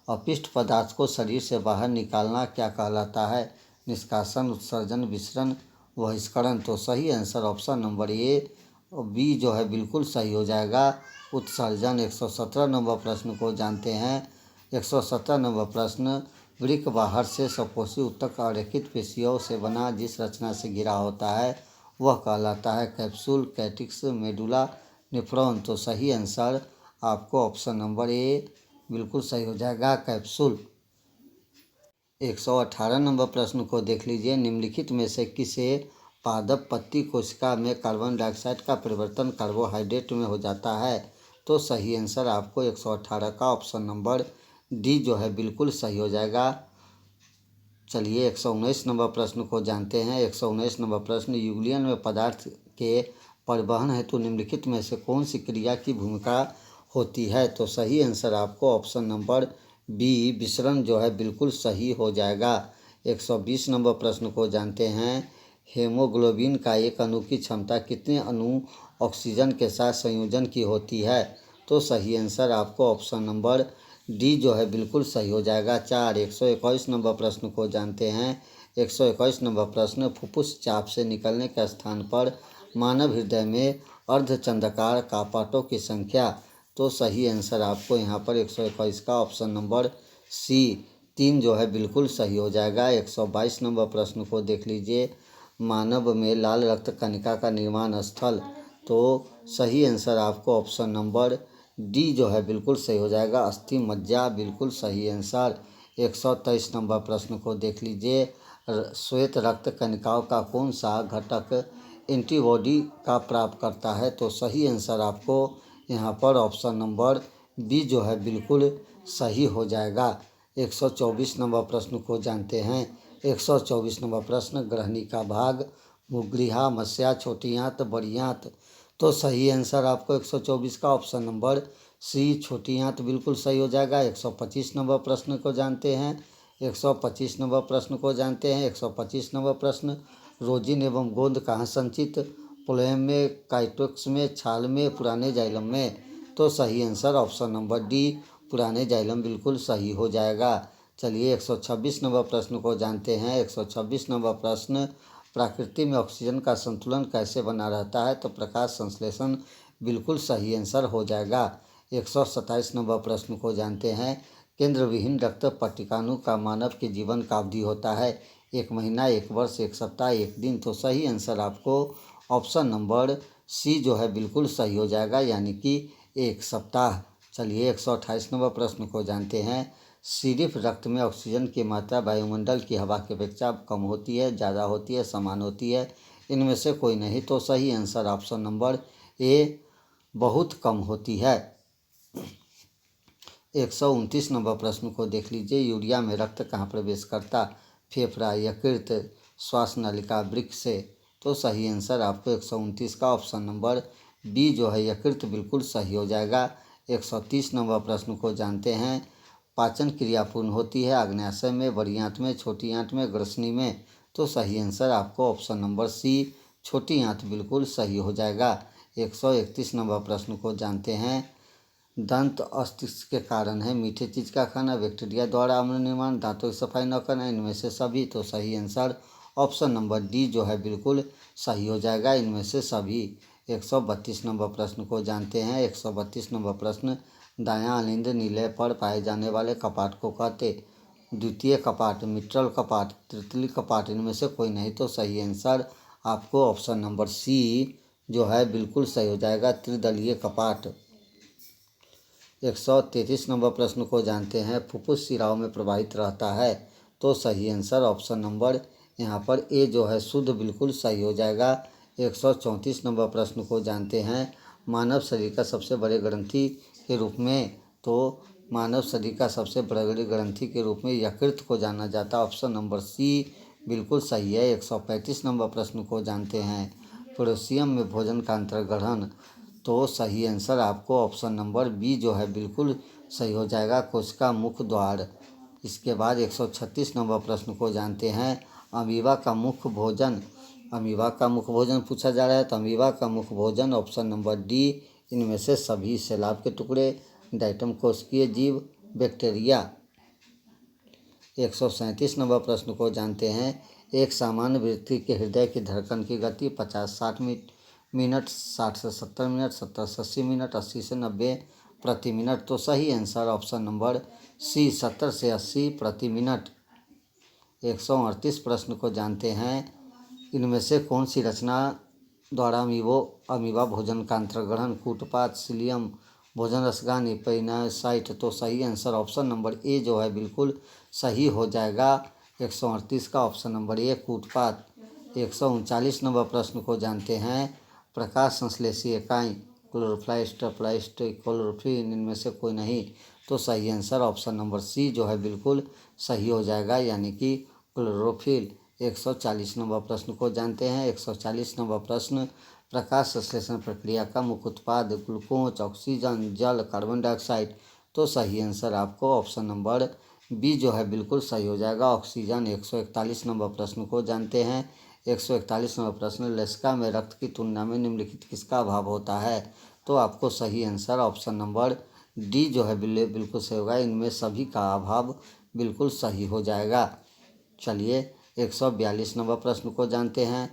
अपशिष्ट पदार्थ को शरीर से बाहर निकालना क्या कहलाता है? निष्कासन, उत्सर्जन, विसरण, बहिष्करण। तो सही answer option number A B जो है बिल्कुल सही हो जाएगा, उत्सर्जन। 117 नंबर प्रश्न को जानते हैं। 117 नंबर प्रश्न, वृक्क बाहर से सपोषी उत्तक अरेखित पेशियों से बना जिस रचना से घिरा होता है वह कहलाता है? Capsule, cortex, medulla, nephron. तो सही आंसर आपको ऑप्शन नंबर ए बिल्कुल सही हो जाएगा, कैप्सूल। 118 नंबर प्रश्न को देख लीजिए। निम्नलिखित में से किसे पादप पत्ती कोशिका में कार्बन डाइऑक्साइड का परिवर्तन कार्बोहाइड्रेट में हो जाता है? तो सही आंसर आपको 118 का ऑप्शन नंबर डी जो है बिल्कुल सही हो जाएगा। चलिए 119 नंबर प्रश्न को जानते हैं। 119 नंबर प्रश्न, यूलियन में पदार्थ के परिवहन हेतु निम्नलिखित में से कौन सी क्रिया की भूमिका होती है? तो सही आंसर आपको ऑप्शन नंबर बी विसरण जो है बिल्कुल सही हो जाएगा। 120 नंबर प्रश्न को जानते हैं। हेमोग्लोबिन का एक अणु की क्षमता कितने अणु ऑक्सीजन के साथ संयोजन की होती है? तो सही आंसर आपको ऑप्शन नंबर डी जो है बिल्कुल सही हो जाएगा 4। 121 नंबर प्रश्न को जानते हैं। 121 नंबर प्रश्न, फुफ्फुस चाप से निकलने के स्थान पर मानव हृदय में अर्धचंद्राकार कापाटों की संख्या। तो सही आंसर आपको यहाँ पर 121 का ऑप्शन नंबर सी 3 जो है बिल्कुल सही हो जाएगा। 122 नंबर प्रश्न को देख लीजिए। मानव में लाल रक्त कणिका का निर्माण स्थल। तो सही आंसर आपको ऑप्शन नंबर डी जो है बिल्कुल सही हो जाएगा, अस्थि मज्जा, बिल्कुल सही आंसर। 123 नंबर प्रश्न को देख लीजिए। श्वेत रक्त कणिकाओं का कौन सा घटक एंटीबॉडी का प्राप्त करता है? तो सही आंसर आपको यहाँ पर ऑप्शन नंबर बी जो है बिल्कुल सही हो जाएगा। 124 नंबर प्रश्न को जानते हैं। 124 नंबर प्रश्न, ग्रहणी का भाग मुगलिहा, मस्या, छोटी आंत, बड़ी आंत। तो सही आंसर आपको 124 का ऑप्शन नंबर सी छोटी आंत बिल्कुल सही हो जाएगा। 125 नंबर प्रश्न को जानते हैं। 125 नंबर प्रश्न को जानते हैं। 125 नंबर प्रश्न, रोजिन एवं गोंद कहाँ संचित? प्लोएम में, काइटोक्स में, छाल में, पुराने जाइलम में। तो सही आंसर ऑप्शन नंबर डी पुराने जाइलम बिल्कुल सही हो जाएगा। चलिए 126 नंबर प्रश्न को जानते हैं। 126 नंबर प्रश्न, प्रकृति में ऑक्सीजन का संतुलन कैसे बना रहता है? तो प्रकाश संश्लेषण बिल्कुल सही आंसर हो जाएगा। 127 नंबर प्रश्न को जानते हैं। केंद्र विहीन रक्त पट्टिकाणु का मानव के जीवन का अवधि होता है 1 महीना, 1 वर्ष, 1 सप्ताह, 1 दिन। तो सही आंसर आपको ऑप्शन नंबर सी जो है बिल्कुल सही हो जाएगा, यानी कि 1 सप्ताह। चलिए 128 नंबर प्रश्न को जानते हैं। सिर्फ रक्त में ऑक्सीजन की मात्रा वायुमंडल की हवा की अपेक्षा कम होती है, ज़्यादा होती है, समान होती है? इनमें से कोई नहीं। तो सही आंसर ऑप्शन नंबर ए बहुत कम होती है। 129 नंबर प्रश्न को देख लीजिए। यूरिया में रक्त कहाँ प्रवेश करता? फेफड़ा, यकृत, श्वास नलिका, वृक्क से। तो सही आंसर आपको 129 का ऑप्शन नंबर बी जो है यकृत बिल्कुल सही हो जाएगा। 130 नंबर प्रश्न को जानते हैं। पाचन क्रिया पूर्ण होती है आग्नेयाशय में, बड़ी आंत में, छोटी आंत में, ग्रसनी में। तो सही आंसर आपको ऑप्शन नंबर सी छोटी आंत बिल्कुल सही हो जाएगा। 131 नंबर प्रश्न को जानते हैं। दंत अस्थिक्य के कारण है मीठे चीज का खाना, बैक्टीरिया द्वारा अम्ल निर्माण, दांतों की सफाई न करना, इनमें से सभी। तो सही आंसर ऑप्शन नंबर डी जो है बिल्कुल सही हो जाएगा, इनमें से सभी। 132 नंबर प्रश्न को जानते हैं। 132 नंबर प्रश्न, दायां अलिंद नीले पर पाए जाने वाले कपाट को कहते? द्वितीय कपाट, मिट्रल कपाट, तृतीय कपाट, इनमें से कोई नहीं। तो सही आंसर आपको ऑप्शन नंबर सी जो है बिल्कुल सही हो जाएगा, त्रिदलीय कपाट। 133 नंबर प्रश्न को जानते हैं। फुफ्फुस शिराओं में प्रवाहित रहता है? तो सही आंसर ऑप्शन नंबर यहाँ पर ए जो है शुद्ध बिल्कुल सही हो जाएगा। 134 नंबर प्रश्न को जानते हैं। मानव शरीर का सबसे बड़े ग्रंथि के रूप में, तो मानव शरीर का सबसे बड़ी ग्रंथि के रूप में यकृत को जाना जाता है। ऑप्शन नंबर सी बिल्कुल सही है। 135 नंबर प्रश्न को जानते हैं। पोटेशियम में भोजन का अंतर्ग्रहण। तो सही आंसर आपको ऑप्शन नंबर बी जो है बिल्कुल सही हो जाएगा, कोशिका मुख द्वार। इसके बाद 136 नंबर प्रश्न को जानते हैं। अमीबा का मुख्य भोजन, अमीबा का मुख्य भोजन पूछा जा रहा है, तो अमीबा का मुख्य भोजन ऑप्शन नंबर डी इनमें से सभी, सैलाब के टुकड़े, डाइटम कोशिकीय जीव, बैक्टीरिया। 137 नंबर प्रश्न को जानते हैं। एक सामान्य व्यक्ति के हृदय की धड़कन की गति 50-60 मिनट, 60 से 70 मिनट, 70 से 80 मिनट, 80 से 90 प्रति मिनट। तो सही आंसर ऑप्शन नंबर सी 70 से 80 प्रति मिनट। 138 प्रश्न को जानते हैं। इनमें से कौन सी रचना द्वारा अमीबा भोजन का अंतर्ग्रहण? कूटपात, सीलियम, भोजन रसगानी, पेरिसाइट। तो सही आंसर ऑप्शन नंबर ए जो है बिल्कुल सही हो जाएगा। 138 का ऑप्शन नंबर ए कूटपात। 139 नंबर प्रश्न को जानते हैं। प्रकाश संश्लेषी इकाई क्लोरोप्लास्ट, प्लास्ट, क्लोरोफिल, इनमें से कोई नहीं। तो सही आंसर ऑप्शन नंबर सी जो है बिल्कुल सही हो जाएगा, यानी कि क्लोरोफिल। 140 नंबर प्रश्न को जानते हैं। 140 नंबर प्रश्न, प्रकाश संश्लेषण प्रक्रिया का मुख्य उत्पाद ग्लूकोज, ऑक्सीजन, जल, कार्बन डाइऑक्साइड। तो सही आंसर आपको ऑप्शन नंबर बी जो है बिल्कुल सही हो जाएगा, ऑक्सीजन। 141 नंबर प्रश्न को जानते हैं। 141 नंबर प्रश्न, लसिका में रक्त की तुलना में निम्नलिखित किसका अभाव होता है? तो आपको सही आंसर ऑप्शन नंबर डी जो है बिल्कुल सही होगा, इनमें सभी का अभाव बिल्कुल सही हो जाएगा। चलिए 142 नंबर प्रश्न को जानते हैं।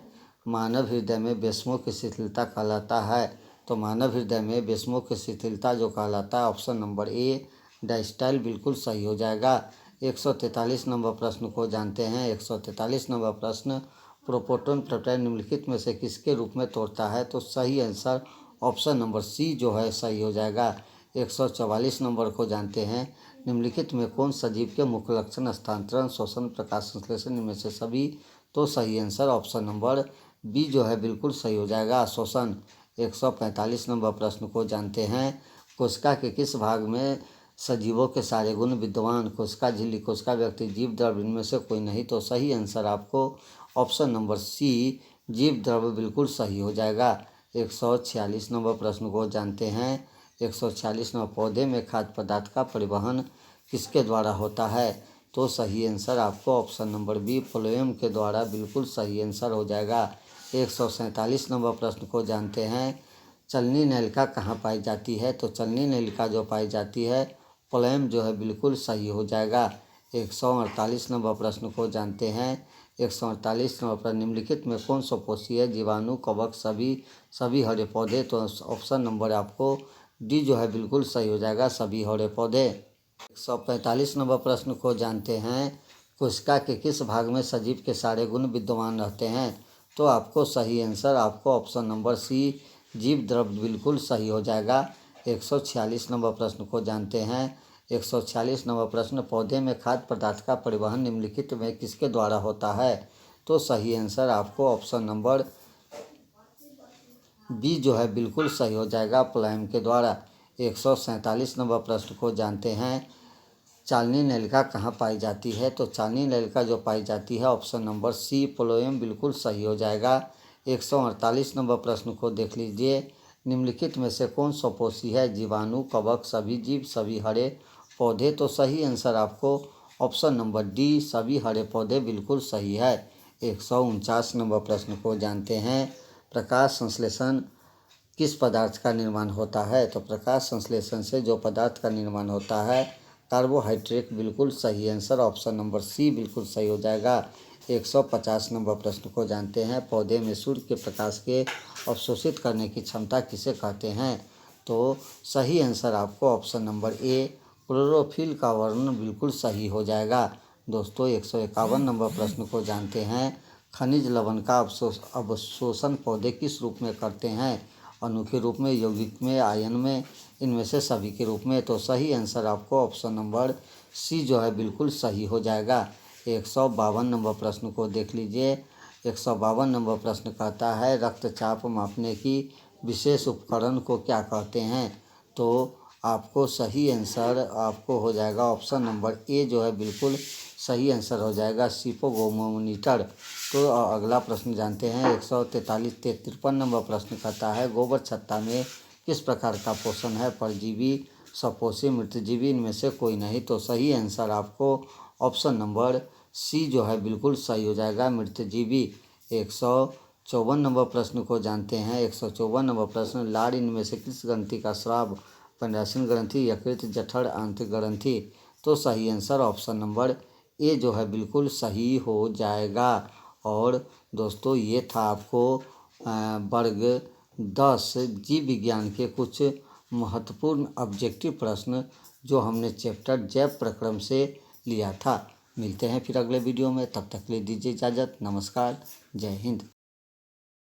मानव हृदय में वैष्णव की शिथिलता कहलाता है। तो मानव हृदय में वैष्णव की शिथिलता जो कहलाता है ऑप्शन नंबर ए डायस्टाइल बिल्कुल सही हो जाएगा। 143 नंबर प्रश्न को जानते हैं। 143 नंबर प्रश्न, प्रोटॉन प्रोटॉन निम्नलिखित में से किसके रूप में तोड़ता है? तो सही आंसर ऑप्शन नंबर सी जो है सही हो जाएगा। 144 नंबर को जानते हैं। निम्नलिखित में कौन सजीव के मुख्य लक्षण स्थानांतरण, श्वसन, प्रकाश संश्लेषण, इनमें से सभी? तो सही आंसर ऑप्शन नंबर बी जो है बिल्कुल सही हो जाएगा, श्वसन। 145 नंबर प्रश्न को जानते हैं। कोशिका के किस भाग में सजीवों के सारे गुण विद्यमान? कोशिका झिल्ली, कोशिका व्यक्ति, जीव द्रव्य, इनमें से कोई नहीं। तो सही आंसर आपको ऑप्शन नंबर सी जीव द्रव्य बिल्कुल सही हो जाएगा। 146 नंबर प्रश्न को जानते हैं। 146 नंबर, पौधे में खाद्य पदार्थ का परिवहन किसके द्वारा होता है? तो सही आंसर आपको ऑप्शन नंबर बी फ्लोएम के द्वारा बिल्कुल सही आंसर हो जाएगा। 147 नंबर प्रश्न को जानते हैं। चलनी नलिका कहाँ पाई जाती है? तो चलनी नलिका जो पाई जाती है फ्लोएम जो है बिल्कुल सही हो जाएगा। 148 नंबर प्रश्न को जानते हैं। 148 नंबर पर निम्नलिखित में कौन स्वपोषी है? जीवाणु, कवक, सभी हरे पौधे। तो ऑप्शन नंबर आपको डी जो है बिल्कुल सही हो जाएगा, सभी हरे पौधे। 145 नंबर प्रश्न को जानते हैं। कोशिका के किस भाग में सजीव के सारे गुण विद्यमान रहते हैं? तो आपको सही आंसर आपको ऑप्शन नंबर सी जीव द्रव्य बिल्कुल सही हो जाएगा। 146 नंबर प्रश्न को जानते हैं। 146 नंबर प्रश्न, पौधे में खाद्य पदार्थ का परिवहन निम्नलिखित में किसके द्वारा होता है? तो सही आंसर आपको ऑप्शन नंबर बी जो है बिल्कुल सही हो जाएगा, फ्लोएम के द्वारा। 147 नंबर प्रश्न को जानते हैं। चालनी नलिका कहाँ पाई जाती है? तो चालनी नलिका जो पाई जाती है ऑप्शन नंबर सी फ्लोएम बिल्कुल सही हो जाएगा। 148 नंबर प्रश्न को देख लीजिए। निम्नलिखित में से कौन स्वपोषी है? जीवाणु, कवक, सभी जीव, सभी हरे पौधे। तो सही आंसर आपको ऑप्शन नंबर डी सभी हरे पौधे बिल्कुल सही है। 149 नंबर प्रश्न को जानते हैं। प्रकाश संश्लेषण किस पदार्थ का निर्माण होता है? तो प्रकाश संश्लेषण से जो पदार्थ का निर्माण होता है कार्बोहाइड्रेट बिल्कुल सही आंसर ऑप्शन नंबर सी बिल्कुल सही हो जाएगा। 150 नंबर प्रश्न को जानते हैं। पौधे में सूर्य के प्रकाश के अवशोषित करने की क्षमता किसे कहते हैं? तो सही आंसर आपको ऑप्शन नंबर ए क्लोरोफिल का वर्णन बिल्कुल सही हो जाएगा। दोस्तों 151 नंबर प्रश्न को जानते हैं। खनिज लवण का अवशोषण पौधे किस रूप में करते हैं? अणु के रूप में, यौगिक में, आयन में, इनमें से सभी के रूप में। तो सही आंसर आपको ऑप्शन नंबर सी जो है बिल्कुल सही हो जाएगा। 152 नंबर प्रश्न को देख लीजिए। 152 नंबर प्रश्न कहता है रक्तचाप मापने की विशेष उपकरण को क्या कहते हैं? तो आपको सही आंसर आपको हो जाएगा ऑप्शन नंबर ए जो है बिल्कुल सही आंसर हो जाएगा, सिपोगोमोमीटर। तो अगला प्रश्न जानते हैं। 153 नंबर प्रश्न कहता है गोबर छत्ता में किस प्रकार का पोषण है? परजीवी, सपोषी, मृतजीवी, इनमें से कोई नहीं। तो सही आंसर आपको ऑप्शन नंबर सी जो है बिल्कुल सही हो जाएगा, मृतजीवी। 154 नंबर प्रश्न को जानते हैं। 154 नंबर प्रश्न, लार इनमें से किस ग्रंथि का स्राव? पंडासन ग्रंथि, यकृत, जठर, आंतरिक ग्रंथि। तो सही आंसर ऑप्शन नंबर ए जो है बिल्कुल सही हो जाएगा। और दोस्तों ये था आपको वर्ग 10 जीव विज्ञान के कुछ महत्वपूर्ण ऑब्जेक्टिव प्रश्न जो हमने चैप्टर जैव प्रक्रम से लिया था। मिलते हैं फिर अगले वीडियो में, तब तक ले दीजिए इजाज़त। नमस्कार, जय हिंद।